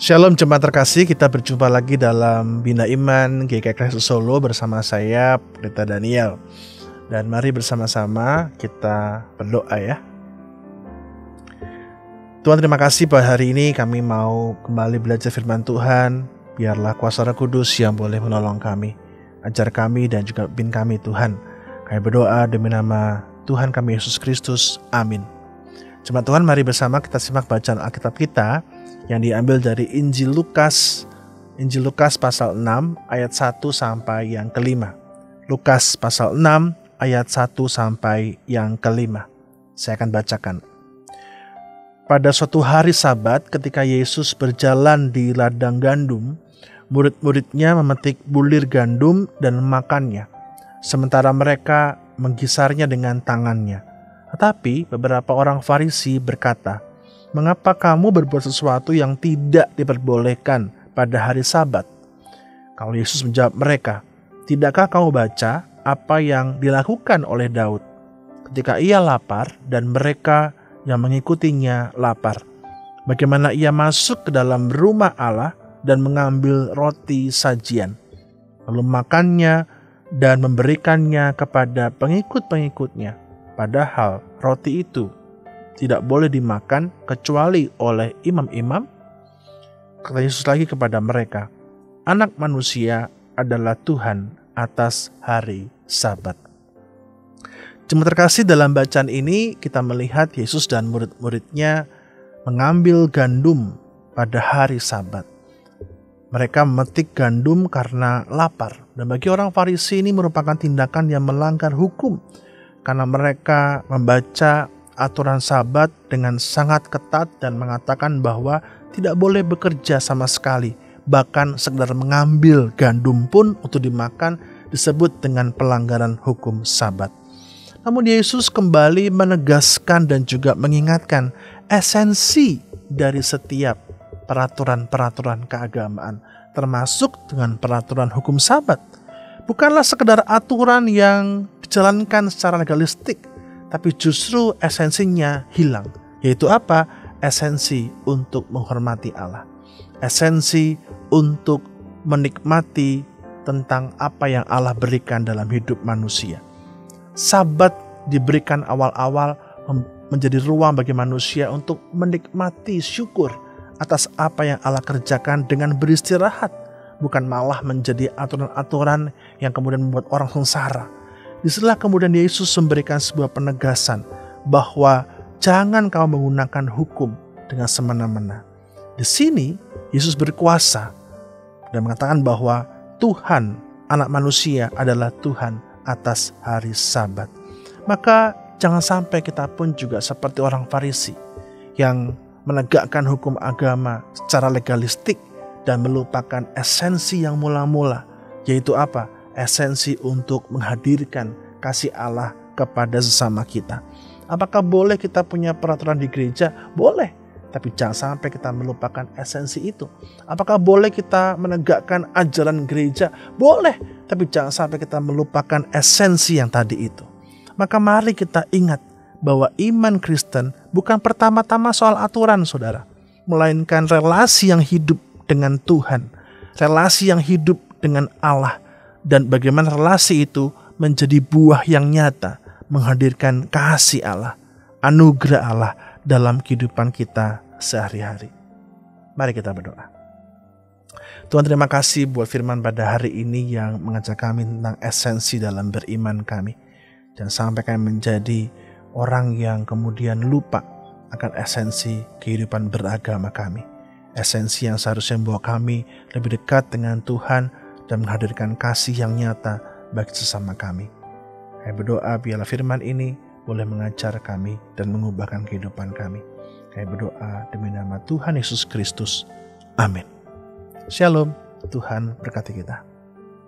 Shalom jemaat terkasih, kita berjumpa lagi dalam Bina Iman GKI Kristus Solo bersama saya, Pendeta Daniel. Dan mari bersama-sama kita berdoa ya. Tuhan, terima kasih bahwa hari ini kami mau kembali belajar firman Tuhan. Biarlah kuasa Roh Kudus yang boleh menolong kami, ajar kami dan juga pimpin kami Tuhan. Kami berdoa demi nama Tuhan kami Yesus Kristus, amin. Jemaat Tuhan, mari bersama kita simak bacaan Alkitab kita yang diambil dari Injil Lukas pasal 6 ayat 1 sampai yang kelima. Lukas pasal 6 ayat 1 sampai yang kelima. Saya akan bacakan. Pada suatu hari Sabat ketika Yesus berjalan di ladang gandum, murid-muridnya memetik bulir gandum dan memakannya, sementara mereka menggisarnya dengan tangannya. Tetapi beberapa orang Farisi berkata, "Mengapa kamu berbuat sesuatu yang tidak diperbolehkan pada hari Sabat?" Kalau Yesus menjawab mereka, "Tidakkah kamu baca apa yang dilakukan oleh Daud ketika ia lapar dan mereka yang mengikutinya lapar? Bagaimana ia masuk ke dalam rumah Allah dan mengambil roti sajian, lalu makannya dan memberikannya kepada pengikut-pengikutnya, padahal roti itu tidak boleh dimakan kecuali oleh imam-imam?" Kata Yesus lagi kepada mereka, "Anak manusia adalah Tuhan atas hari Sabat." Jemaat terkasih, dalam bacaan ini kita melihat Yesus dan murid-muridnya mengambil gandum pada hari Sabat. Mereka memetik gandum karena lapar. Dan bagi orang Farisi ini merupakan tindakan yang melanggar hukum, karena mereka membaca aturan Sabat dengan sangat ketat dan mengatakan bahwa tidak boleh bekerja sama sekali. Bahkan sekedar mengambil gandum pun untuk dimakan disebut dengan pelanggaran hukum Sabat. Namun Yesus kembali menegaskan dan juga mengingatkan esensi dari setiap peraturan-peraturan keagamaan, termasuk dengan peraturan hukum Sabat. Bukanlah sekedar aturan yang dijalankan secara legalistik, tapi justru esensinya hilang. Yaitu apa? Esensi untuk menghormati Allah. Esensi untuk menikmati tentang apa yang Allah berikan dalam hidup manusia. Sabat diberikan awal-awal menjadi ruang bagi manusia untuk menikmati syukur atas apa yang Allah kerjakan dengan beristirahat. Bukan malah menjadi aturan-aturan yang kemudian membuat orang sengsara. Disitulah kemudian Yesus memberikan sebuah penegasan bahwa jangan kau menggunakan hukum dengan semena-mena. Di sini Yesus berkuasa dan mengatakan bahwa Tuhan anak manusia adalah Tuhan atas hari Sabat. Maka jangan sampai kita pun juga seperti orang Farisi yang menegakkan hukum agama secara legalistik dan melupakan esensi yang mula-mula, yaitu apa? Esensi untuk menghadirkan kasih Allah kepada sesama kita. Apakah boleh kita punya peraturan di gereja? Boleh, tapi jangan sampai kita melupakan esensi itu. Apakah boleh kita menegakkan ajaran gereja? Boleh, tapi jangan sampai kita melupakan esensi yang tadi itu. Maka mari kita ingat bahwa iman Kristen bukan pertama-tama soal aturan, saudara, melainkan relasi yang hidup dengan Tuhan, relasi yang hidup dengan Allah, dan bagaimana relasi itu menjadi buah yang nyata, menghadirkan kasih Allah, anugerah Allah dalam kehidupan kita sehari-hari. Mari kita berdoa. Tuhan, terima kasih buat firman pada hari ini yang mengajak kami tentang esensi dalam beriman kami. Jangan sampai kami menjadi orang yang kemudian lupa akan esensi kehidupan beragama kami. Esensi yang seharusnya membawa kami lebih dekat dengan Tuhan dan menghadirkan kasih yang nyata bagi sesama kami. Kami berdoa biarlah firman ini boleh mengajar kami dan mengubahkan kehidupan kami. Kami berdoa demi nama Tuhan Yesus Kristus. Amin. Shalom. Tuhan berkati kita.